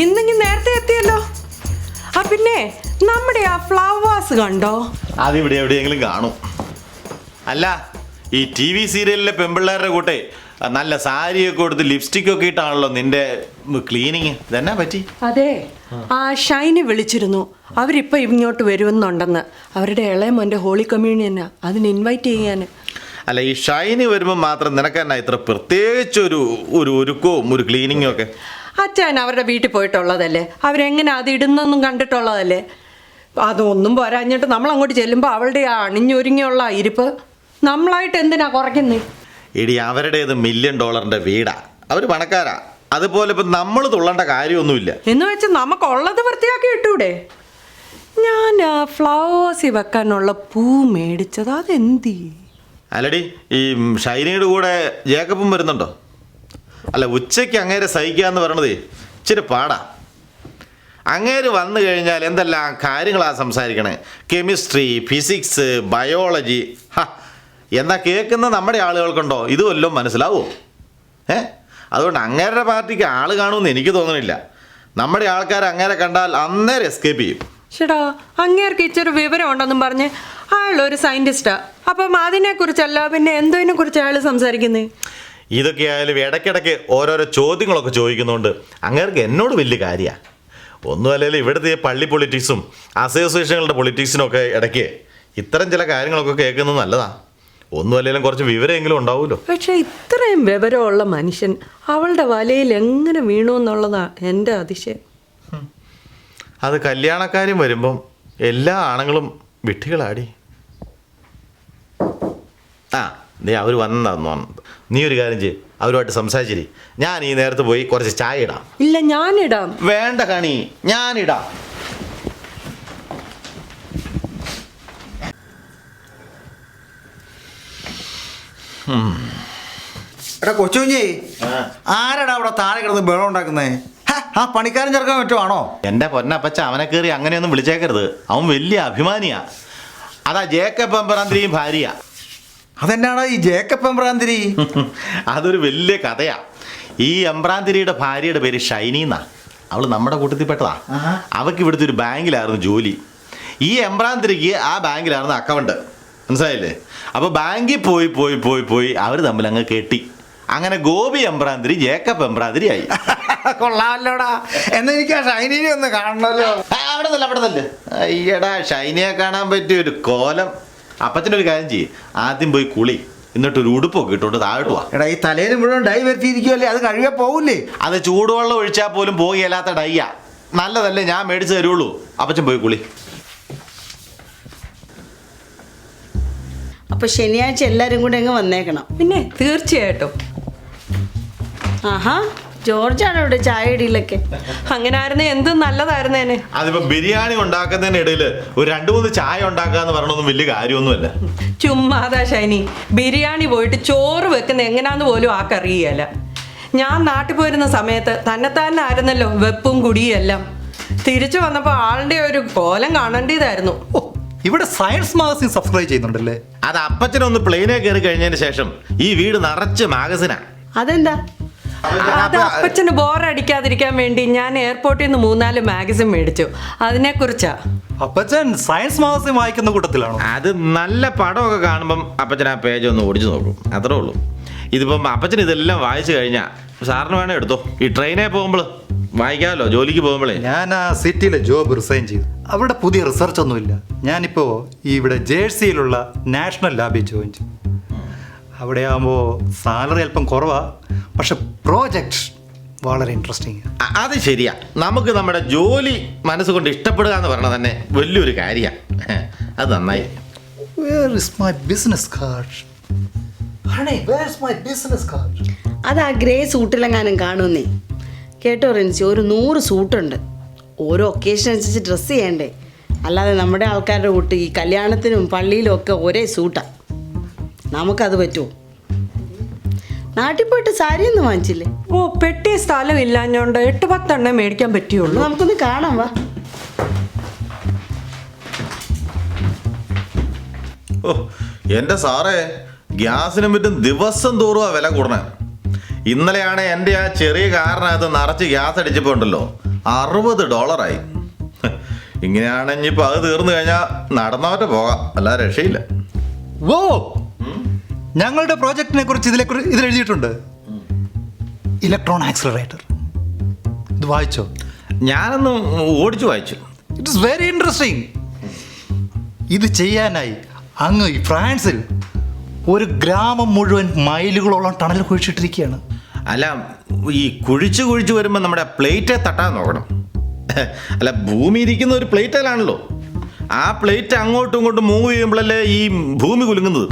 ഇന്നെങ്കിൽ നേരത്തെ എത്തിയല്ലോ. ആ പിന്നെ നമ്മുടെ ആ ഫ്ലവേഴ്സ് കണ്ടോ? അതിവിടെ എവിടെയെങ്കിലും കാണും. അല്ല, ഈ TV സീരിയലിലെ പെമ്പിള്ളേരുടെ കൂട്ടെ നല്ല സാരിയൊക്കെ കൊടുത്ത് ലിപ്സ്റ്റിക്കൊക്കെ ഇട്ടാണല്ലോ നിന്റെ ക്ലീനിങ്. ഇതെന്നാ പറ്റി? അതെ, ആ ഷൈനി വിളിച്ചിരുന്നു. അവരിപ്പോൾ ഇങ്ങോട്ട് വരുമെന്നുണ്ടെന്ന്. അവരുടെ ഇളയ മോൻ്റെ ഹോളി കമ്മ്യൂണിയനാ, അതിന് ഇൻവൈറ്റ് ചെയ്യാൻ. അല്ല, ഈ ഷൈനി വരുമ്പോൾ മാത്രം നിനക്കെന്നാ ഇത്ര പ്രത്യേകിച്ച് ഒരു ഒരുക്കവും ഒരു ക്ലീനിങ്ങും ഒക്കെ? അച്ഛൻ അവരുടെ വീട്ടിൽ പോയിട്ടുള്ളതല്ലേ, അവരെങ്ങനെ അത് ഇടുന്നൊന്നും കണ്ടിട്ടുള്ളതല്ലേ. അതൊന്നും പോരാഞ്ഞിട്ട് നമ്മൾ അങ്ങോട്ട് ചെല്ലുമ്പോൾ അവളുടെ ആ അണിഞ്ഞൊരുങ്ങിയുള്ള ഇരിപ്പ് നമ്മളായിട്ട് എന്തിനാ കുറയ്ക്കുന്നേ? ഇടി, അവരുടേത് $1 മില്യൺ വീടാ, അവർ പണക്കാരാ. അതുപോലെ ഇപ്പം നമ്മൾ തുള്ളേണ്ട കാര്യമൊന്നുമില്ല. എന്ന് വെച്ച് നമുക്കുള്ളത് വൃത്തിയാക്കി ഇട്ടൂടെ? ഞാൻ ഫ്ലവേഴ്സിൽ വെക്കാനുള്ള പൂ മേടിച്ചത് അതെന്തി? അല്ലടി, ഈ ഷൈനിയുടെ കൂടെ ജേക്കബും വരുന്നുണ്ടോ? അല്ല, ഉച്ചയ്ക്ക് അങ്ങേരെ സഹിക്കാന്ന് പറയണതേ ഇച്ചിരി പാടാ. അങ്ങേര് വന്നു കഴിഞ്ഞാൽ എന്തെല്ലാം കാര്യങ്ങളാണ് സംസാരിക്കണേ. Chemistry, physics, biology. എന്നാ കേൾക്കുന്ന നമ്മുടെ ആളുകൾക്കുണ്ടോ ഇത് വല്ലതും മനസ്സിലാവോ? അതുകൊണ്ട് അങ്ങേരുടെ പാർട്ടിക്ക് ആള് കാണുമെന്ന് എനിക്ക് തോന്നുന്നില്ല. നമ്മുടെ ആൾക്കാർ അങ്ങേരെ കണ്ടാൽ അന്നേരം എസ്കേപ്പ് ചെയ്യും. ചേട്ടാ, അങ്ങേർക്ക് ഇച്ചിരി വിവരം ഉണ്ടെന്നും പറഞ്ഞ് അയാളൊരു സയൻറ്റിസ്റ്റാ. അപ്പം അതിനെക്കുറിച്ചല്ല പിന്നെ എന്തതിനെ കുറിച്ച് അയാൾ സംസാരിക്കുന്നത്? ഇതൊക്കെ ആയാലും ഇടയ്ക്കിടയ്ക്ക് ഓരോരോ ചോദ്യങ്ങളൊക്കെ ചോദിക്കുന്നതുകൊണ്ട് അങ്ങേർക്ക് എന്നോട് വലിയ കാര്യമാണ്. ഒന്നും അല്ലെങ്കിൽ ഇവിടുത്തെ പള്ളി പൊളിറ്റിക്സും അസോസിയേഷനുകളുടെ പൊളിറ്റിക്സിനൊക്കെ ഇടയ്ക്ക് ഇത്തരം ചില കാര്യങ്ങളൊക്കെ കേൾക്കുന്നത് നല്ലതാണ്. ഒന്നും അല്ലെങ്കിലും കുറച്ച് വിവരമെങ്കിലും ഉണ്ടാവുമല്ലോ. പക്ഷെ ഇത്രയും വിവരമുള്ള മനുഷ്യൻ അവളുടെ വലയിൽ എങ്ങനെ വീണു എന്നുള്ളതാ എൻ്റെ അതിശയം. അത് കല്യാണക്കാരും വരുമ്പം എല്ലാ ആണുങ്ങളും വിട്ടികളാടി. നീ അവർ വന്നതാന്ന്. നീ ഒരു കാര്യം ചെയ്യ്, അവരുമായിട്ട് സംസാരിച്ചിരി. ഞാൻ ഈ നേരത്ത് പോയി കുറച്ച് ചായ ഇടാം. ഇല്ല, ഞാനിടാം. വേണ്ട കണി, ഞാനിടാം. എടാ കൊച്ചുഞ്ഞേ, ആരാടാ അവിടെ താഴെ കിടന്ന് ബഹളം ഉണ്ടാക്കുന്നേ? ആ പണിക്കാരൻ ചേർക്കാൻ പറ്റുവാണോ? എൻ്റെ പൊന്നപ്പച്ച, അവനെ കയറി അങ്ങനെയൊന്നും വിളിച്ചേക്കരുത്. അവൻ വലിയ അഭിമാനിയാ. അതാ ജേക്കബ് എമ്പ്രാന്തിരിയും ഭാര്യ. അതെന്നാടാ ഈ ജേക്കബ് എമ്പ്രാന്തിരി? അതൊരു വലിയ കഥയാ. ഈ എമ്പ്രാന്തിരിയുടെ ഭാര്യയുടെ പേര് ഷൈനി എന്നാ. അവൾ നമ്മുടെ കൂട്ടത്തിൽ പെട്ടതാ. അവൾക്ക് ഇവിടുത്തെ ഒരു ബാങ്കിലായിരുന്നു ജോലി. ഈ എമ്പ്രാന്തിരിക്ക് ആ ബാങ്കിലായിരുന്നു അക്കൗണ്ട്. മനസ്സിലായില്ലേ? അപ്പോൾ ബാങ്കിൽ പോയി പോയി പോയി പോയി അവർ തമ്മിൽ അങ്ങ് കെട്ടി. അങ്ങനെ ഗോപി എമ്പ്രാന്തിരി ജേക്കബ് എമ്പ്രാന്തിരി ആയി. കൊള്ളാമല്ലോടാ. എന്നാ എനിക്ക് ആ ഷൈനിനെ ഒന്ന് കാണണമല്ലോ. അവിടെ തന്നെ. അയ്യടാ, ഷൈനിയെ കാണാൻ പറ്റിയ ഒരു കോലം. അപ്പച്ചനൊരു കാര്യം ചെയ്യും, ആദ്യം പോയി കുളി, എന്നിട്ടൊരു ഉടുപ്പൊക്കെ ഇട്ടോണ്ട് താഴോട്ട് പോവാ. എടാ, ഈ തലയിൽ മുഴുവൻ ഡൈ വരുത്തിയിരിക്കുമല്ലേ, അത് കഴിവേ പോവില്ലേ? അത് ചൂടുവെള്ളം ഒഴിച്ചാൽ പോലും പോകില്ലാത്ത ഡൈയാ. നല്ലതല്ലേ, ഞാൻ മേടിച്ചു തരുള്ളൂ. അപ്പച്ചൻ പോയി കുളി. അപ്പൊ ശനിയാഴ്ച എല്ലാരും കൂടെ അങ്ങ് വന്നേക്കണം. പിന്നെ തീർച്ചയായിട്ടും. ആഹാ, ജോർജാണ് ഇവിടെ ചായ ഇടയിലൊക്കെ. അങ്ങനെ ആയിരുന്നു എന്ത് നല്ലതായിരുന്നേനെ. അതിപ്പോ ബിരിയാണി ഉണ്ടാക്കുന്നതിനിടയിൽ ഒരു 2-3 ചായ ഉണ്ടാക്കാന്ന് പറയണൊന്നും വലിയ കാര്യമൊന്നുമല്ല. ചുമ്മാതാ ഷൈനി, ബിരിയാണി പോയിട്ട് ചോറ് വെക്കുന്ന എങ്ങനാന്ന് പോലും ആക്കറിയല്ല. ഞാൻ നാട്ടിൽ പോയിരുന്ന സമയത്ത് തന്നെത്താനായിരുന്നല്ലോ വെപ്പും കുടിയും എല്ലാം. തിരിച്ചു വന്നപ്പോൾ ആളുടെ ഒരു കോലം കാണേണ്ടതായിരുന്നു. ഇവിടെ സയൻസ് മാഗസിൻ സബ്സ്ക്രൈബ് ചെയ്യുന്നുണ്ടല്ലേ? അത് അപ്പച്ചനൊന്ന് പ്ലെയിനെ കയറി കഴിഞ്ഞതിന് ശേഷം ഈ വീട് നിറച്ച് മാഗസിനാ. അതെന്താ? അത് അപ്പച്ചന് ബോറടിക്കാതിരിക്കാൻ വേണ്ടി ഞാൻ എയർപോർട്ടിൽ നിന്ന് 3-4 മാഗസിൻ മേടിച്ചു. അതിനെക്കുറിച്ചാ. അപ്പച്ചൻ സയൻസ് മാഗസിൻ വായിക്കുന്ന കൂട്ടത്തിലാണോ? അത് നല്ല പടമൊക്കെ കാണുമ്പം അപ്പച്ചൻ ആ പേജ് ഒന്ന് ഓടിച്ചു നോക്കും, അത്രേ ഉള്ളൂ. ഇതിപ്പം അപ്പച്ചൻ ഇതെല്ലാം വായിച്ചു കഴിഞ്ഞാൽ സാറിന് വേണേ എടുത്തോ. ഈ ട്രെയിനിൽ പോകുമ്പോൾ വായിക്കാമല്ലോ, ജോലിക്ക് പോകുമ്പോഴേ. ഞാൻ ആ സിറ്റിയിലെ ജോബ് റിസൈൻ ചെയ്തു. അവിടെ പുതിയ റിസർച്ച് ഒന്നുമില്ല. ഞാനിപ്പോൾ ഇവിടെ ജേഴ്സിയിലുള്ള നാഷണൽ ലാബിൽ ജോയിൻ ചെയ്തു. അവിടെ ആകുമ്പോൾ സാലറി അല്പം കുറവാണ്, പക്ഷെ പ്രോജക്റ്റ് വളരെ ഇൻട്രസ്റ്റിംഗ്. അത് ശരിയാ. നമുക്ക് നമ്മുടെ ജോലി മനസ്സുകൊണ്ട് ഇഷ്ടപ്പെടുക എന്ന് പറഞ്ഞാൽ തന്നെ വലിയൊരു കാര്യമാണ്. അത് നന്നായി. Where is my business card? Honey, where is my business card? അത് ആ ഗ്രേ സൂട്ടിലെങ്ങാനും കാണുന്നേ. കേട്ടോ റിൻസി, ഒരു 100 സൂട്ടുണ്ട്. ഓരോ ഒക്കേഷൻ അനുസരിച്ച് ഡ്രസ്സ് ചെയ്യണ്ടേ. അല്ലാതെ നമ്മുടെ ആൾക്കാരുടെ കൂട്ട് ഈ കല്യാണത്തിനും പള്ളിയിലും ഒക്കെ ഒരേ സൂട്ടാ. നമുക്കത് പറ്റുമോ? നാട്ടിൽ പോയിട്ട് സാരിയൊന്നും വാങ്ങിച്ചില്ലേ? ഓ, പെട്ടിയ സ്ഥലം ഇല്ലാഞ്ഞോണ്ട് 8-10 എണ്ണം മേടിക്കാൻ പറ്റിയുള്ളൂ. നമുക്കൊന്ന് കാണാം, വാ. ഓ എൻ്റെ സാറേ, ഗ്യാസിനും മറ്റും ദിവസം തോറും വില കൂടണേ. ഇന്നലെയാണ് എൻ്റെ ആ ചെറിയ കാറിനകത്ത് നിറച്ച് ഗ്യാസ് അടിച്ചപ്പോൾ ഉണ്ടല്ലോ, $60. ഇങ്ങനെയാണെങ്കിൽ ഇപ്പൊ അത് തീർന്നു കഴിഞ്ഞാൽ നടന്നവറ്റ പോകാം, അല്ലാതെ രക്ഷയില്ല. ഓ, ഞങ്ങളുടെ പ്രോജക്റ്റിനെ കുറിച്ച് ഇതിൽ എഴുതിയിട്ടുണ്ട്. Electron accelerator. ഇത് വായിച്ചോ? ഞാനൊന്ന് ഓടിച്ചു വായിച്ചു. It is very interesting. ഇത് ചെയ്യാനായി അങ്ങ് ഈ ഫ്രാൻസിൽ ഒരു ഗ്രാമം മുഴുവൻ മൈലുകളോളം ടണൽ കുഴിച്ചിട്ടിരിക്കുകയാണ്. അല്ല, ഈ കുഴിച്ചു വരുമ്പോൾ നമ്മുടെ പ്ലേറ്റ് തട്ടാൻ നോക്കണം. അല്ല, ഭൂമി ഇരിക്കുന്ന ഒരു പ്ലേറ്റിലാണല്ലോ. ആ പ്ലേറ്റ് അങ്ങോട്ടും ഇങ്ങോട്ടും മൂവ് ചെയ്യുമ്പോഴല്ലേ ഈ ഭൂമി കുലുങ്ങുന്നത്.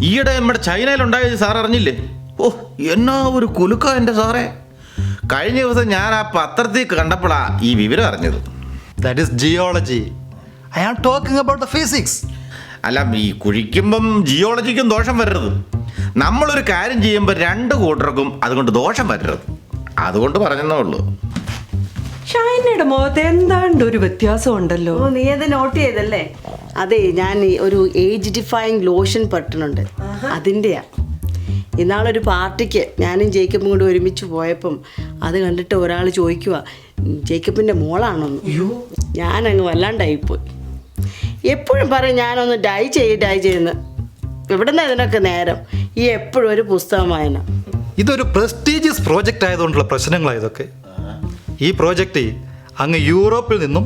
ഈയിടെ നമ്മുടെ ചൈനയിലുണ്ടായത് സാർ അറിഞ്ഞില്ലേ? ഓ, എന്നാ ഒരു കുലുക്ക എൻ്റെ സാറേ. കഴിഞ്ഞ ദിവസം ഞാൻ ആ പത്രത്തിൽ കണ്ടപ്പോഴാ ഈ വിവരം അറിഞ്ഞത്. That is geology. I am talking about the physics. അല്ല, ഈ കുഴിക്കുമ്പം ജിയോളജിക്കും ദോഷം വരരുത്. നമ്മളൊരു കാര്യം ചെയ്യുമ്പോൾ രണ്ട് കൂട്ടർക്കും അതുകൊണ്ട് ദോഷം വരരുത്. അതുകൊണ്ട് പറഞ്ഞെന്നേ ഉള്ളൂ. ഷൈനയുടെ മുഖത്ത് എന്താണ്ട് ഒരു വ്യത്യാസം ഉണ്ടല്ലോ. ഓ, നീ അത് നോട്ട് ചെയ്തല്ലേ? അതെ, ഞാൻ ഈ ഒരു ഏജ് ഡിഫൈങ് ലോഷൻ പറ്റുന്നുണ്ട്, അതിൻ്റെയാ. ഇന്നാളൊരു പാർട്ടിക്ക് ഞാനും ജേക്കബും കൂടി ഒരുമിച്ച് പോയപ്പം അത് കണ്ടിട്ട് ഒരാൾ ചോദിക്കുക ജേക്കബിൻ്റെ മോളാണോന്ന്. ഞാനങ്ങ് വല്ലാണ്ടായിപ്പോയി. എപ്പോഴും പറയും ഞാനൊന്ന് ഡൈ ചെയ്യുന്നു. എവിടുന്ന ഇതിനൊക്കെ നേരം? ഈ എപ്പോഴും ഒരു പുസ്തകം വായന. ഇതൊരു പ്രസ്റ്റീജിയസ് പ്രോജക്റ്റ് ആയതുകൊണ്ടുള്ള പ്രശ്നങ്ങളാണ് ഇതൊക്കെ. ഈ പ്രോജക്റ്റ് അങ്ങ് യൂറോപ്പിൽ നിന്നും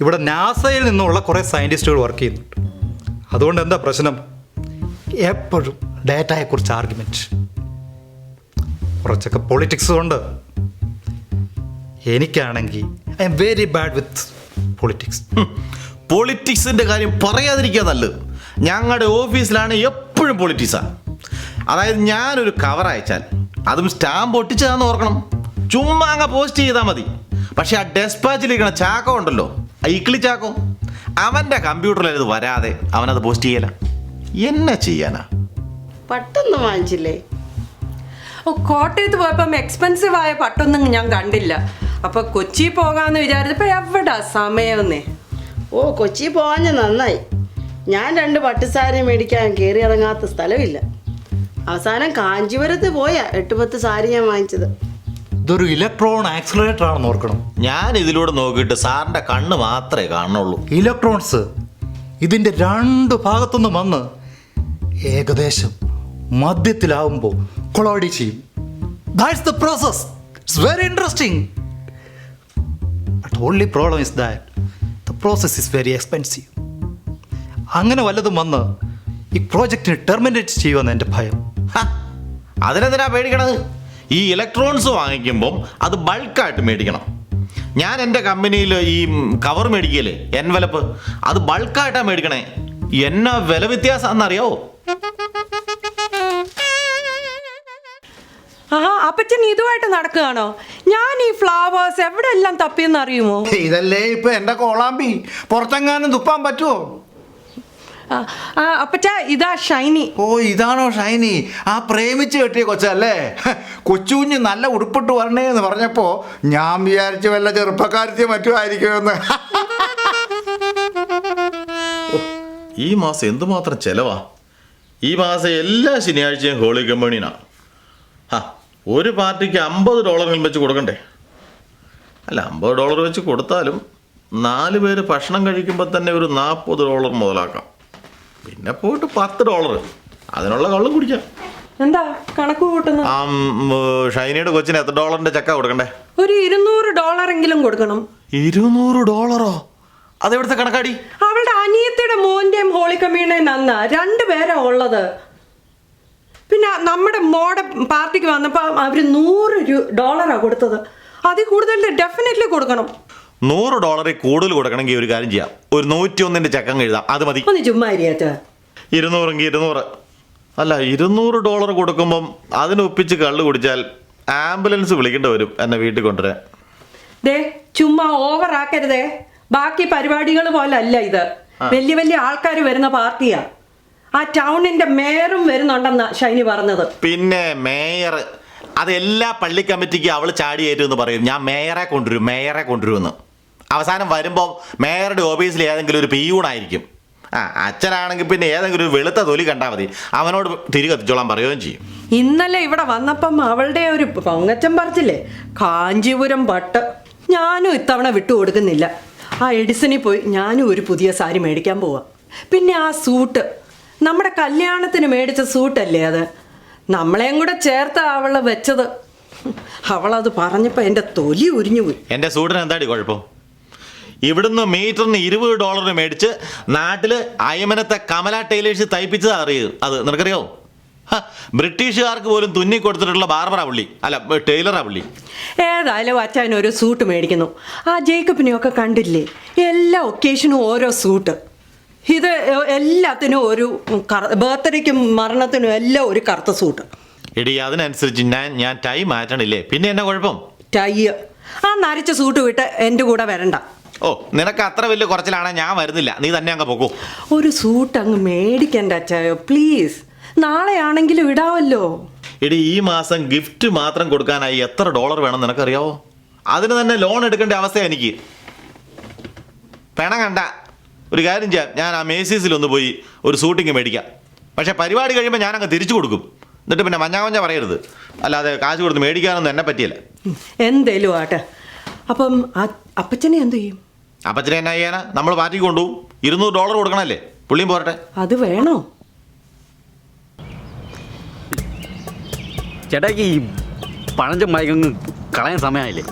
ഇവിടെ നാസയിൽ നിന്നുമുള്ള കുറേ സയൻറ്റിസ്റ്റുകൾ വർക്ക് ചെയ്യുന്നുണ്ട്. അതുകൊണ്ട് എന്താ പ്രശ്നം? എപ്പോഴും ഡേറ്റയെക്കുറിച്ച് ആർഗ്യുമെൻറ്റ്, കുറച്ചൊക്കെ പൊളിറ്റിക്സും ഉണ്ട്. എനിക്കാണെങ്കിൽ I am very bad with politics. പൊളിറ്റിക്സിൻ്റെ കാര്യം പറയാതിരിക്കുക നല്ലത്. ഞങ്ങളുടെ ഓഫീസിലാണ് എപ്പോഴും പൊളിറ്റിക്സാണ്. അതായത് ഞാനൊരു കവർ അയച്ചാൽ അതും സ്റ്റാമ്പ് ഒട്ടിച്ചതാന്ന് ഓർക്കണം. ചുമ്മാ അങ്ങ് പോസ്റ്റ് ചെയ്താൽ മതി. പക്ഷെ ആ ഡെസ്പാച്ചിലിരിക്കണ ചാക്കോ ഉണ്ടല്ലോ, ഇക്ലി ചാക്കോ, അവൻ്റെ കമ്പ്യൂട്ടറിൽ ഇത് വരാതെ അവനത് പോസ്റ്റ് ചെയ്യല. എന്നെ ചെയ്യാനാ? പട്ടൊന്നും വാങ്ങിച്ചില്ലേ? ഓ, കോട്ടയത്ത് പോയപ്പം എക്സ്പെൻസീവ് ആയ പട്ടൊന്നും ഞാൻ കണ്ടില്ല. അപ്പൊ കൊച്ചി പോകാന്ന് വിചാരിച്ചപ്പോ എവിടാ സമയമൊന്നേ. ഓ, കൊച്ചി പോകാഞ്ഞ നന്നായി. ഞാൻ 2 പട്ടുസാരി മേടിക്കാൻ കയറി ഇറങ്ങാത്ത സ്ഥലമില്ല. അവസാനം കാഞ്ചീപുരത്ത് പോയാ 8-10 സാരി ഞാൻ വാങ്ങിച്ചത്. ഇതൊരു ഇലക്ട്രോൺ ആക്സിലറേറ്റർ ആണെന്ന് ഓർക്കണം. ഞാൻ ഇതിലൂടെ നോക്കിയിട്ട് സാറിൻ്റെ കണ്ണ് മാത്രമേ കാണുള്ളൂ. ഇലക്ട്രോൺസ് ഇതിൻ്റെ 2 ഭാഗത്തുനിന്നും വന്ന് ഏകദേശം മധ്യത്തിലാവുമ്പോൾ കൊളോഡി ചെയ്യും. That's the process. It's very interesting. But only problem is that the process is very expensive. അങ്ങനെ വല്ലതും വന്ന് ഈ പ്രോജക്റ്റിനെ ടെർമിനേറ്റ് ചെയ്യുമെന്ന് എൻ്റെ ഭയം. അതിനെന്തിനാ പേടിക്കണത്? ഈ ഇലക്ട്രോൺസ് വാങ്ങിക്കുമ്പം അത് ബൾക്കായിട്ട് മേടിക്കണം. ഞാൻ എൻ്റെ കമ്പനിയിൽ ഈ കവർ മേടിക്കല്ലേ, എൻവലപ്പ്, അത് ബൾക്കായിട്ടാണ് മേടിക്കണേ. എന്നാ വില വ്യത്യാസമാണെന്നറിയാവോ? ആ, അപ്പച്ചൻ ഇതുമായിട്ട് നടക്കുകയാണോ? ഞാൻ ഈ ഫ്ലവേഴ്സ് എവിടെ എല്ലാം തപ്പിയെന്ന് അറിയുമോ? ഇതല്ലേ ഇപ്പൊ എന്റെ കോളാമ്പി. പുറത്തെങ്ങാനും തുപ്പാൻ പറ്റുമോ? അപ്പച്ച, ഇതാ ഷൈനി. ഓ, ഇതാണോ ഷൈനി? ആ പ്രേമിച്ച് കെട്ടിയ കൊച്ചല്ലേ? കൊച്ചുകുഞ്ഞ് നല്ല ഉടുപ്പിട്ട് വരണേ എന്ന് പറഞ്ഞപ്പോ ഞാൻ വിചാരിച്ചു വല്ല ചെറുപ്പക്കാരത്തെ മറ്റുമായിരിക്കുമെന്ന്. ഈ മാസം എന്തുമാത്രം ചെലവാ. ഈ മാസം എല്ലാ ശനിയാഴ്ചയും ഹോളി കമ്പനിനാണ്. ഒരു പാർട്ടിക്ക് $50 വെച്ച് കൊടുക്കണ്ടേ? അല്ല, $50 വെച്ച് കൊടുത്താലും 4 പേര് ഭക്ഷണം കഴിക്കുമ്പോൾ തന്നെ ഒരു $40 മുതലാക്കാം. പിന്നെ പോയിട്ട് $10 അതിനുള്ള കള്ളും കുടിക്കാം. എന്താ കണക്ക് കൂട്ടുന്നു? ഷൈനിയുടെ കൊച്ചിന് എത്ര $ന്റെ ചക്ക കൊടുക്കണ്ടേ? ഒരു $200 എങ്കിലും കൊടുക്കണം. $200? അതെവിടുത്തെ കണക്കാടി? അവളുടെ അനിയത്തിയുടെ മോന്റെയും ഹോളി കമ്മ്യൂണിയും നന്ന 2 പേരാ ഉള്ളത്. പിന്നെ നമ്മുടെ മോടെ പാർട്ടിക്ക് വന്നപ്പോൾ അവർ $100 കൊടുത്തത്. അതിൽ കൂടുതൽ ഡെഫിനറ്റ്ലി കൊടുക്കണം. $100 കൂടുതൽ കൊടുക്കണമെങ്കിൽ ഒരു കാര്യം ചെയ്യാം, ഒരു 101ന്റെ ചക്കം എഴുതാം, അത് മതി. ഒന്ന് ചുമ്മാ ഇരിയാച്ചാ. 200 അല്ല, $200 കൊടുക്കുമ്പം അതിനൊപ്പിച്ച് കള്ള് കുടിച്ചാൽ ആംബുലൻസ് വിളിക്കേണ്ടി വരും എന്നെ വീട്ടിൽ കൊണ്ടുവരാൻ. ദേ, ചുമ്മാ ഓവർ ആക്കരുതേ. ബാക്കി പരിപാടികൾ പോലെ അല്ല ഇത്. വലിയ വലിയ ആൾക്കാർ വരുന്ന പാർട്ടിയാ. ആ ടൗണിന്റെ മേയറും വരുന്നുണ്ടെന്നാ ഷൈനി പറഞ്ഞത്. പിന്നെ മേയർ അതെല്ലാ പള്ളി കമ്മിറ്റിക്ക് അവൾ ചാടിയേറ്റെന്ന് പറയും. ഞാൻ മേയറെ കൊണ്ടുവരുമെന്ന്. അവസാനം വരുമ്പോൾ മേയറുടെ ഓഫീസിൽ ഏതെങ്കിലും ഒരു പിയൂണായിരിക്കും. അച്ഛനാണെങ്കിൽ പിന്നെ ഏതെങ്കിലും ഒരു വെളുത്ത തൊലി കണ്ടാൽ മതി, അവനോട് തിരി കത്തിച്ചോളാൻ പറയുകയും ചെയ്യും. ഇന്നലെ ഇവിടെ വന്നപ്പം അവളുടെ ഒരു പൊങ്ങച്ചം പറിച്ചില്ലേ, കാഞ്ചീപുരം പട്ട്. ഞാനും ഇത്തവണ വിട്ടുകൊടുക്കുന്നില്ല. ആ എഡിസണിൽ പോയി ഞാനും ഒരു പുതിയ സാരി മേടിക്കാൻ പോവാം. പിന്നെ ആ സൂട്ട്, നമ്മുടെ കല്യാണത്തിന് മേടിച്ച സൂട്ടല്ലേ അത്, നമ്മളെയും കൂടെ ചേർത്ത് അവൾ വെച്ചത്. അവളത് പറഞ്ഞപ്പോൾ എൻ്റെ തൊലി ഉരിഞ്ഞു പോയി. എൻ്റെ സൂട്ടിന് എന്താടി കുഴപ്പം? ഇവിടുന്ന് മീറ്ററിന് $20 മേടിച്ച് നാട്ടിൽ അയമനത്തെ കമല ടൈലേഴ്സ് തയ്പ്പിച്ചത് അറിയൂ. അത് നിനക്കറിയോ? ബ്രിട്ടീഷുകാർക്ക് പോലും തുന്നി കൊടുത്തിട്ടുള്ള ബാർബറാ പുള്ളി, അല്ല ടൈലറാ പുള്ളി. ഏതായാലും അച്ഛൻ ഒരു സൂട്ട് മേടിക്കുന്നു. ആ ജേക്കബിനെയൊക്കെ കണ്ടില്ലേ, എല്ലാ ഒക്കേഷനും ഓരോ സൂട്ട്. ഇത് എല്ലാത്തിനും ഒരു ബർത്ത്ഡേക്കും മരണത്തിനും എല്ലാം ഒരു കറുത്ത സൂട്ട്. എടി അതിനനുസരിച്ച് ഞാൻ ടൈം മാറ്റണില്ലേ, പിന്നെ എന്നാ കുഴപ്പം? ടൈ ആ നരച്ച സൂട്ട് വിട്ട് എൻ്റെ കൂടെ വരണ്ട. ഓ, നിനക്ക് അത്ര വലിയ കുറച്ചിലാണെ ഞാൻ വരുന്നില്ല, നീ തന്നെ അങ്ങ് പോക്കൂ. ഒരു സൂട്ട് അങ്ങ് മേടിക്കണ്ട അച്ചായോ പ്ലീസ്, നാളെ ആണെങ്കിലും ഇടാവല്ലോ. എടി ഈ മാസം ഗിഫ്റ്റ് മാത്രം കൊടുക്കാനായി എത്ര $1 വേണം നിനക്കറിയാവോ? അതിന് തന്നെ ലോൺ എടുക്കേണ്ട അവസ്ഥയാണ് എനിക്ക്. പെണം കണ്ട ഒരു കാര്യം ചെയ്യാം, ഞാൻ ആ മേസീസിലൊന്ന് പോയി ഒരു സൂട്ടിങ് മേടിക്കാം. പക്ഷേ പരിപാടി കഴിയുമ്പോൾ ഞാൻ അങ്ങ് തിരിച്ചു കൊടുക്കും. എന്നിട്ട് പിന്നെ മഞ്ഞ പറയരുത്, അല്ലാതെ കാശ് കൊടുത്ത് മേടിക്കാനൊന്നും എന്നെ പറ്റിയല്ല. എന്തേലും ആട്ടെ. അപ്പം അപ്പച്ചനെ എന്തു ചെയ്യും? അപ്പച്ചനെ എന്നാ ചെയ്യാനാ, നമ്മൾ പാർട്ടിക്ക് കൊണ്ടുപോകും. $200 കൊടുക്കണമല്ലേ, പുള്ളിയും പോരട്ടെ. അത് വേണോ? ചേട്ടാക്കി ഈ പഴഞ്ചൻ മയക്കങ്ങ് കളയാൻ സമയമായില്ലേ?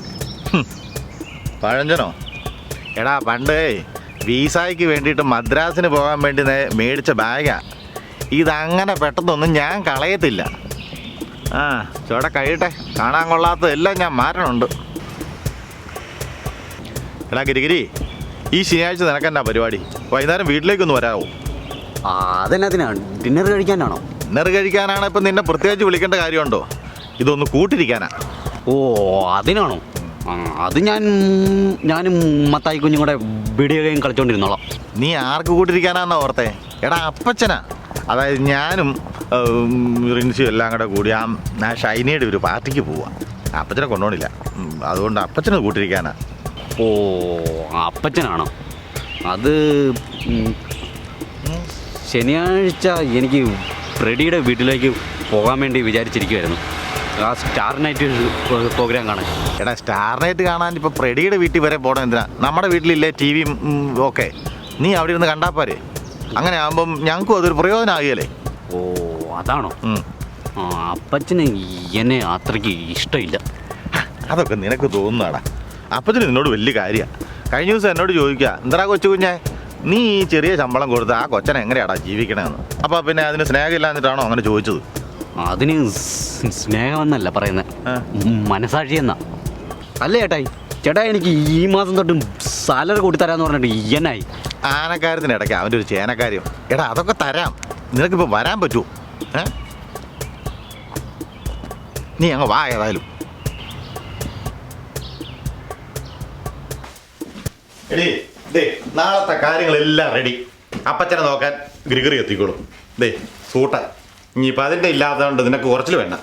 പഴഞ്ചനോ? എടാ പണ്ട് വീസായ്ക്ക് വേണ്ടിയിട്ട് മദ്രാസിന് പോകാൻ വേണ്ടി മേടിച്ച ബാഗാ. ഇതങ്ങനെ പെട്ടെന്നൊന്നും ഞാൻ കളയത്തില്ല. ആ ചോടെ കഴിയട്ടെ, കാണാൻ കൊള്ളാത്തതെല്ലാം ഞാൻ മാറ്റണുണ്ട്. എടാ ഗിരിഗിരി, ഈ ശനിയാഴ്ച നിനക്കെന്നാ പരിപാടി? വൈകുന്നേരം വീട്ടിലേക്കൊന്ന് വരാമോ? അതെന്നാത്തിനാണ്? ഡിന്നർ കഴിക്കാനാണോ? ഡിന്നർ കഴിക്കാനാണ്. ഇപ്പം നിന്നെ പ്രത്യേകിച്ച് വിളിക്കേണ്ട കാര്യമുണ്ടോ? ഇതൊന്ന് കൂട്ടിരിക്കാനാ. ഓ അതിനാണോ? അത് ഞാനും മത്തായി കുഞ്ഞും കൂടെ വീഡിയോ ഗെയിം കളിച്ചോണ്ടിരുന്നോളാം. നീ ആർക്ക് കൂട്ടിരിക്കാനാന്നാ ഓർത്തേ? എടാ അപ്പച്ചനാ, അതായത് ഞാനും റിൻസും എല്ലാം കൂടെ കൂടി ആ ഷൈനിയുടെ ഒരു പാർട്ടിക്ക് പോവാം. അപ്പച്ചനെ കൊണ്ടുപോണില്ല, അതുകൊണ്ട് അപ്പച്ചനെ കൂട്ടിരിക്കാനാ. ഓ അപ്പച്ചനാണോ? അത് ശനിയാഴ്ച എനിക്ക് ഫ്രെഡിയുടെ വീട്ടിലേക്ക് പോകാൻ വേണ്ടി വിചാരിച്ചിരിക്കുമായിരുന്നു, ആ സ്റ്റാർ നൈറ്റ് പ്രോഗ്രാം കാണാൻ. എടാ സ്റ്റാർ നൈറ്റ് കാണാൻ ഇപ്പോൾ ഫ്രെഡിയുടെ വീട്ടിൽ വരെ പോകണം എന്തിനാ? നമ്മുടെ വീട്ടിലില്ലേ ടി വിയും ഒക്കെ, നീ അവിടെ ഇരുന്ന് കണ്ടാൽ പോരെ. അങ്ങനെ ആകുമ്പം ഞങ്ങൾക്കും അതൊരു പ്രയോജനമാകില്ലേ. ഓ അതാണോ? അപ്പച്ചന് എന്നെ അത്രയ്ക്ക് ഇഷ്ടമില്ല. അതൊക്കെ നിനക്ക് തോന്നുന്നതാടാ. അപ്പച്ചന് നിന്നോട് വലിയ കാര്യമാണ്. കഴിഞ്ഞ ദിവസം എന്നോട് ചോദിക്കുക, എന്താ കൊച്ചു കുഞ്ഞെ, നീ ഈ ചെറിയ ശമ്പളം കൊടുത്ത് ആ കൊച്ചനെ എങ്ങനെയാടാ ജീവിക്കണമെന്ന്. അപ്പോൾ പിന്നെ അതിന് സ്നേഹമില്ലാന്നിട്ടാണോ അങ്ങനെ ചോദിച്ചത്? അതിന് സ്നേഹമെന്നല്ല പറയുന്നത്, മനസാക്ഷി എന്നാ. അല്ല ചേട്ടാ എനിക്ക് ഈ മാസം തൊട്ട് സാലറി കൂട്ടി തരാന്ന് പറഞ്ഞിട്ട് എന്നായി? ആനക്കാര്യത്തിന് ഇടയ്ക്ക് അവൻ്റെ ഒരു ചേനക്കാര്യം. എടാ അതൊക്കെ തരാം, നിനക്കിപ്പോൾ വരാൻ പറ്റുമോ? നീ അങ്ങ് വാ. ഏതായാലും എടീ ദേ നാളത്തെ കാര്യങ്ങളെല്ലാം റെഡി. അപ്പച്ചനെ നോക്കാൻ ഗ്രിഗറി എത്തിക്കോളും. ദേ സൂട്ട ഇനിയിപ്പോൾ അതിൻ്റെ ഇല്ലാത്തതുകൊണ്ട് നിനക്ക് കുറച്ചിൽ വേണ്ട.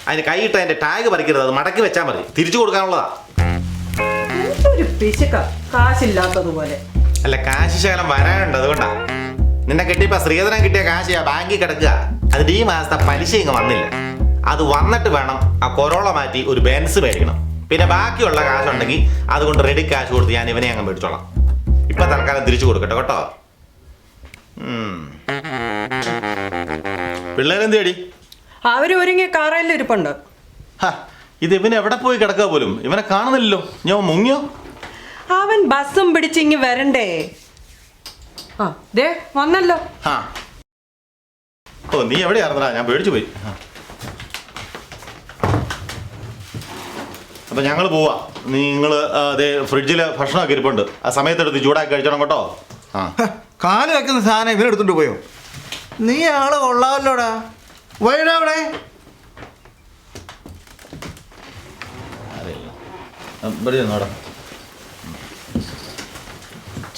അതിന് കൈയിട്ട് അതിൻ്റെ ടാഗ് പറിക്കരുത്, അത് മടക്കി വെച്ചാൽ മതി, തിരിച്ചു കൊടുക്കാനുള്ളതാ. ഒരു പിശുക്ക, കാശില്ലാത്തതുപോലെ. അല്ല കാശ് ശകലം വരാനുണ്ട്, അതുകൊണ്ടാ. നിന്നെ കിട്ടിയപ്പോൾ ശ്രീധരൻ കിട്ടിയ കാശ് ബാങ്കിൽ കിടക്കുക, അതിൻ്റെ ഈ മാസത്തെ പലിശ ഇങ്ങ് വന്നില്ല. അത് വന്നിട്ട് വേണം ആ കൊറോള മാറ്റി ഒരു ബെൻസ് മേടിക്കണം. പിന്നെ ബാക്കിയുള്ള കാശുണ്ടെങ്കിൽ അതുകൊണ്ട് റെഡി കാശ് കൊടുത്ത് ഞാൻ ഇവനെ അങ്ങ് മേടിച്ചോളാം. ഇപ്പം തൽക്കാലം തിരിച്ചു കൊടുക്കട്ടെ കേട്ടോ. പിള്ളേരെന്ത് ചേടി? അവർ ഒരുങ്ങിയ കാറയിൽ ഇരിപ്പുണ്ട്. ഇത് ഇവൻ എവിടെ പോയി കിടക്കുക പോലും, ഇവനെ കാണുന്നില്ലല്ലോ. ഞാൻ മുങ്ങിയോ? അവൻ ബസ്സും പിടിച്ചിങ്ങി വരണ്ടേ. ആ ദേ വന്നല്ലോ. ഓ നീ എവിടെയായിരുന്നടാ, ഞാൻ പേടിച്ചു പോയി. അപ്പം ഞങ്ങൾ പോവാ. നിങ്ങൾ അതേ ഫ്രിഡ്ജിൽ ഭക്ഷണമൊക്കെ ഇരിപ്പുണ്ട്, ആ സമയത്തെടുത്ത് ചൂടാക്കി കഴിച്ചോണം കേട്ടോ. കാല് വെക്കുന്ന സാധനം ഇവരെടുത്തോണ്ട് പോയോ? നീ ആള് കൊള്ളാമല്ലോടാ. വൈടാ അവിടെ.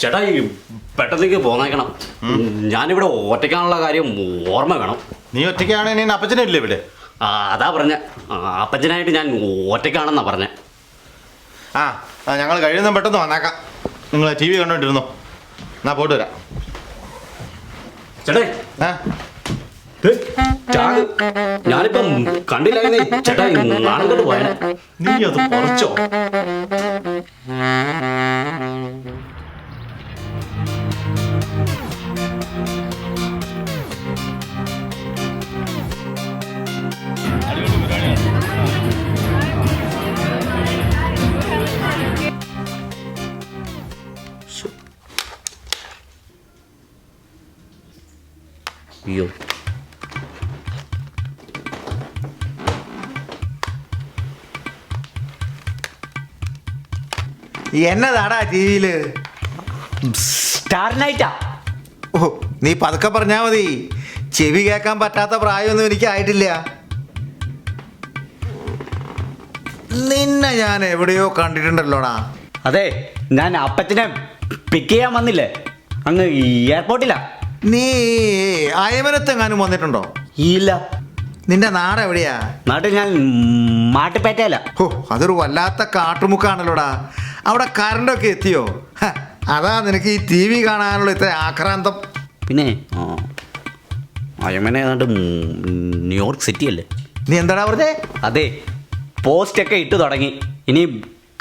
ചേട്ടാ ഈ പെട്ടെന്നേക്ക് പോന്നേക്കണം, ഞാനിവിടെ ഒറ്റയ്ക്കാനുള്ള കാര്യം ഓർമ്മ വേണം. നീ ഒറ്റയ്ക്കാണെങ്കിൽ ഞാൻ അപ്പച്ചനില്ലേ ഇവിടെ? അതാ പറഞ്ഞ, അപ്പച്ചനായിട്ട് ഞാൻ ഒറ്റയ്ക്കാണെന്നാ പറഞ്ഞ. ഞങ്ങൾ കഴിയുന്ന പെട്ടെന്ന് വന്നേക്കാം. നിങ്ങൾ ടി വി കണ്ടോണ്ടിരുന്നോ? എന്നാ പോയിട്ട് വരാം. ചേട്ടേ ഞാനിപ്പം കണ്ടില്ലായിരുന്നേ ചേട്ടാ നാളെ കൊണ്ട് പോയാ. നീ അത് കുറച്ചോ? അയ്യോ, എന്നതാടാ ടി വിയില്? സ്റ്റാർ നൈറ്റാ. ഓ, നീ പതുക്കെ പറഞ്ഞാ മതി. ചെവി കേൾക്കാൻ പറ്റാത്ത പ്രായമൊന്നും എനിക്ക് ആയിട്ടില്ല. നിന്നെ ഞാൻ എവിടെയോ കണ്ടിട്ടുണ്ടല്ലോടാ. അതെ, ഞാൻ അപ്പച്ചനെ പിക്ക് ചെയ്യാൻ വന്നില്ലേ അങ്ങ് എയർപോർട്ടിലാ. നീ അയമനത്തെങ്ങാനും വന്നിട്ടുണ്ടോ? ഇല്ല. നിന്റെ നാട് എവിടെയാ? നാട്ടിൽ ഞാൻ മാട്ടുപേറ്റയല്ല. ഓ, അതൊരു വല്ലാത്ത കാട്ടുമുക്കാണല്ലോടാ. അവിടെ കറണ്ടൊക്കെ എത്തിയോ? അതാ നിനക്ക് ഈ ടി വി കാണാനുള്ള ഇത്ര ആക്രാന്തം. പിന്നെ അയമനെ ഏതാണ്ട് ന്യൂയോർക്ക് സിറ്റി അല്ലേ? നീ എന്താടാ പറഞ്ഞേ? അതെ, പോസ്റ്റൊക്കെ ഇട്ട് തുടങ്ങി. ഇനി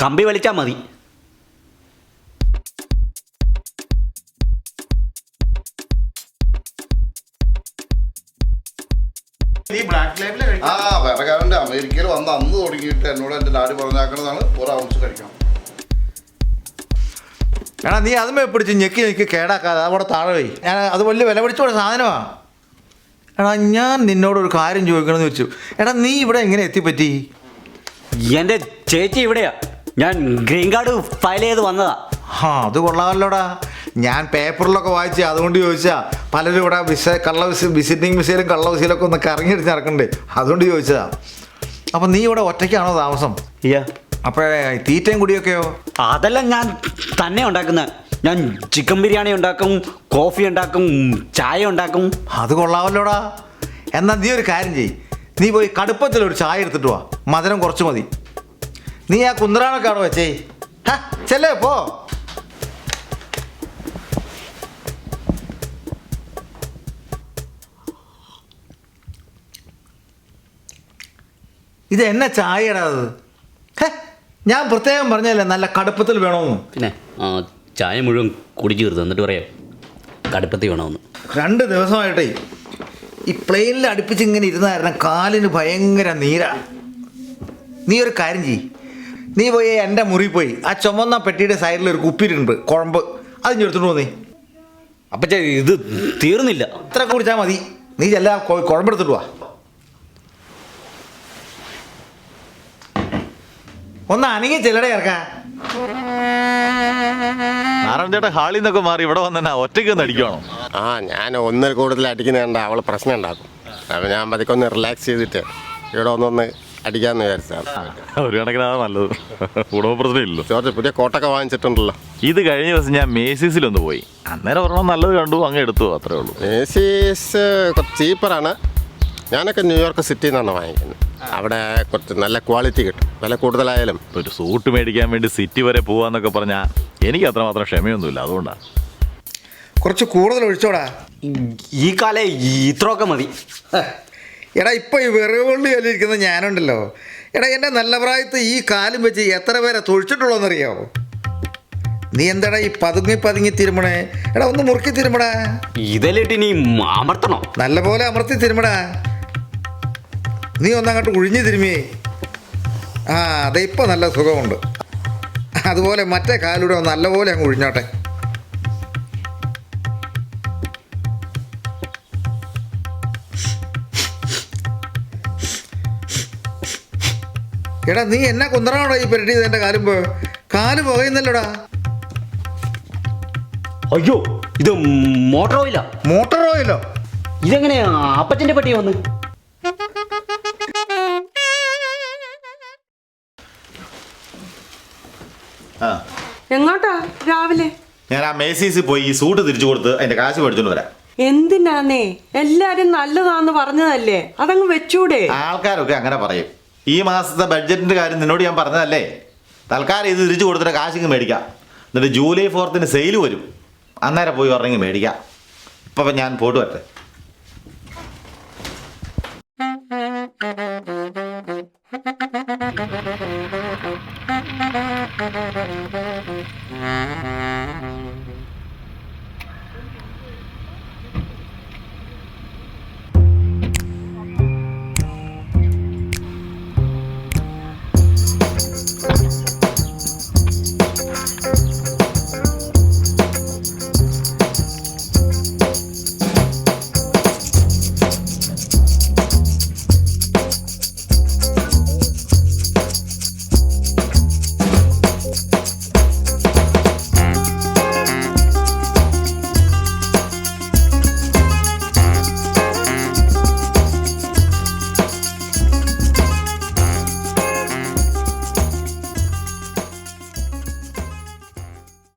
കമ്പി വലിച്ചാൽ മതി. ആ വിറകാരൻ്റെ അമേരിക്കയിൽ വന്ന് അന്ന് തുടങ്ങിയിട്ട് എന്നോട് എൻ്റെ ഡാഡി പറഞ്ഞാക്കണതാണ് ഒരു ഔൺസ് കഴിക്കണം. എടാ, നീ അതുമേ പിടിച്ച് ഞെക്കി ഞെക്കി കേടാക്കാതെ അവിടെ താഴെ പോയി. ഞാൻ അത് വലിയ വില പിടിച്ചോടെ സാധനമാണ്. എടാ, ഞാൻ നിന്നോടൊരു കാര്യം ചോദിക്കണമെന്ന് വെച്ചു. എടാ, നീ ഇവിടെ എങ്ങനെ എത്തിപ്പറ്റി? എൻ്റെ ചേച്ചി ഇവിടെയാ. ഞാൻ ഗ്രീൻ കാർഡ് ഫയൽ ചെയ്ത് വന്നതാ. ആ, അത് കൊള്ളാമല്ലോടാ. ഞാൻ പേപ്പറിലൊക്കെ വായിച്ചു, അതുകൊണ്ട് ചോദിച്ചാ. പലരും ഇവിടെ വിസിറ്റിംഗ് വിസയിലും കള്ള വിസയിലൊക്കെ ഒന്ന് കറങ്ങിയടിച്ച് നടക്കണ്ടേ, അതുകൊണ്ട് ചോദിച്ചതാ. അപ്പം നീ ഇവിടെ ഒറ്റയ്ക്കാണോ താമസം? അപ്പോഴേ തീറ്റയും കുടിയൊക്കെയോ? അതെല്ലാം ഞാൻ തന്നെ ഉണ്ടാക്കുന്നത്. ഞാൻ ചിക്കൻ ബിരിയാണി ഉണ്ടാക്കും, കോഫി ഉണ്ടാക്കും, ചായ ഉണ്ടാക്കും. അത് കൊള്ളാമല്ലോടാ. എന്നാൽ നീ ഒരു കാര്യം ചെയ്യ്. നീ പോയി കടുപ്പത്തിലൊരു ചായ എടുത്തിട്ട് വാ. മധുരം കുറച്ച് മതി. നീ ആ കുന്തറാണൊക്കെ അവിടെ വെച്ചേ. ചെല്ലേ പോ. ഇത് എന്നെ ചായയുടെ അത്? ഞാൻ പ്രത്യേകം പറഞ്ഞല്ലേ നല്ല കടുപ്പത്തിൽ വേണമെന്ന്. പിന്നെ ചായ മുഴുവൻ കുടിച്ചു തീർത്ത് എന്നിട്ട് പറയാം കടുപ്പത്തിൽ വേണമെന്ന്. 2 ദിവസമായിട്ടേ ഈ പ്ലെയിനിൽ അടുപ്പിച്ച് ഇങ്ങനെ ഇരുന്ന കാരണം കാലിന് ഭയങ്കര നീരാ. നീ ഒരു കാര്യം ചെയ്യ്. നീ പോയി എൻ്റെ മുറി പോയി ആ ചുമന്ന പെട്ടിയുടെ സൈഡിൽ ഒരു കുപ്പിയിട്ടുണ്ട് കുഴമ്പ്, അത് എടുത്തോണ്ട് പോന്നേ. അപ്പം ഇത് തീർന്നില്ല. ഇത്ര കുടിച്ചാൽ മതി. നീ ചെല്ല കുഴമ്പെടുത്തിട്ട് വാ. ഒന്ന് അനങ്ങി ചെല്ലടേ ഇറക്കാ. നാരായണ ചേട്ടാ ഹാളിൽ നിന്നൊക്കെ മാറി ഇവിടെ വന്നെ ഒറ്റയ്ക്ക് ഒന്ന് അടിക്കുവാണോ? ആ, ഞാൻ ഒന്നിൽ കൂടുതൽ അടിക്കുന്നതുകൊണ്ട് അവൾ പ്രശ്നം ഉണ്ടാക്കും. അപ്പോൾ ഞാൻ പതുക്കെ ഒന്ന് റിലാക്സ് ചെയ്തിട്ട് ഇവിടെ ഒന്നൊന്ന് അടിക്കാമെന്ന് വിചാരിച്ചതാണ്. ഒരു കണക്കിനാണ് നല്ലത്. കുടുംബ പ്രശ്നമില്ലല്ലോ. ജോർജ് പുതിയ കോട്ടൊക്കെ വാങ്ങിച്ചിട്ടുണ്ടല്ലോ. ഇത് കഴിഞ്ഞ ദിവസം ഞാൻ മേസീസിലൊന്ന് പോയി. അന്നേരം ഒരെണ്ണം നല്ലത് കണ്ടു, അങ്ങ് എടുത്തു, അത്രേ ഉള്ളൂ. മേസീസ് കുറച്ച് ചീപ്പറാണ്. ഞാനൊക്കെ ന്യൂയോർക്ക് സിറ്റിയിൽ നിന്നാണ് വാങ്ങിക്കുന്നത്. അവിടെ കുറച്ച് നല്ല ക്വാളിറ്റി കിട്ടും, വില കൂടുതലായാലും. ഒരു സൂട്ട് മേടിക്കാൻ വേണ്ടി സിറ്റി വരെ പോവാന്നൊക്കെ പറഞ്ഞാൽ എനിക്ക് അത്രമാത്രം ക്ഷമയൊന്നുമില്ല, അതുകൊണ്ടാണ്. കുറച്ച് കൂടുതൽ ഒഴിച്ചോടാ. ഈ കാലേ ഇത്രയൊക്കെ മതി. എടാ, ഇപ്പോൾ ഈ വിറവുകൊണ്ട് ചൊല്ലിയിരിക്കുന്ന ഞാനുണ്ടല്ലോ. എടാ, എൻ്റെ നല്ല പ്രായത്ത് ഈ കാലും വെച്ച് എത്ര പേരെ തൊഴിച്ചിട്ടുള്ളോന്നറിയാമോ? നീ എന്താടാ ഈ പതുങ്ങി തിരുമണേ? എടാ, ഒന്ന് മുറുക്കി തിരുമടാ. ഇതിലിട്ട് ഇനി അമർത്തണോ? നല്ലപോലെ അമർത്തി തിരുമടാ. നീ ഒന്നങ്ങോട്ട് കുഴിഞ്ഞു തിരുമിയേ. ആ, അതെ, ഇപ്പോൾ നല്ല സുഖമുണ്ട്. അതുപോലെ മറ്റേ കാലൂടെ നല്ലപോലെ അങ്ങ് കുഴിഞ്ഞോട്ടെ. എടാ, നീ എന്നാ കുന്തറാണോടാ ഈ പെരട്ടിയത് എൻ്റെ കാലുമ്പോ? കാല് പുകയുന്നല്ലോടാ. അയ്യോ, ഇത് മോട്ടോർ ഓയിലാ. മോട്ടോർ ഓയിലോ? ഇതെങ്ങനെയാ അപ്പച്ചൻ്റെ പെട്ടി വന്ന്? എങ്ങോട്ടാ രാവിലെ? ഞാൻ ആ മേസീസിൽ പോയി ഈ സൂട്ട് തിരിച്ചു കൊടുത്ത് അതിന്റെ കാശ് മേടിച്ചോണ്ട് വരാം. എന്തിനാന്നേ? എല്ലാരും നല്ലതാന്ന് പറഞ്ഞതല്ലേ, അതങ്ങ് വെച്ചൂടെ? ആൾക്കാരൊക്കെ അങ്ങനെ പറയും. ഈ മാസത്തെ ബഡ്ജറ്റിന്റെ കാര്യം നിന്നോട് ഞാൻ പറഞ്ഞതല്ലേ. തൽക്കാലം ഇത് തിരിച്ചു കൊടുത്തിട്ട് കാശിങ് മേടിക്കാം. എന്നിട്ട് ജൂലൈ 4th സെയിൽ വരും, അന്നേരം പോയി പറഞ്ഞെങ്കിൽ മേടിക്കാം. ഇപ്പം ഞാൻ പോയിട്ട് വരട്ടെ.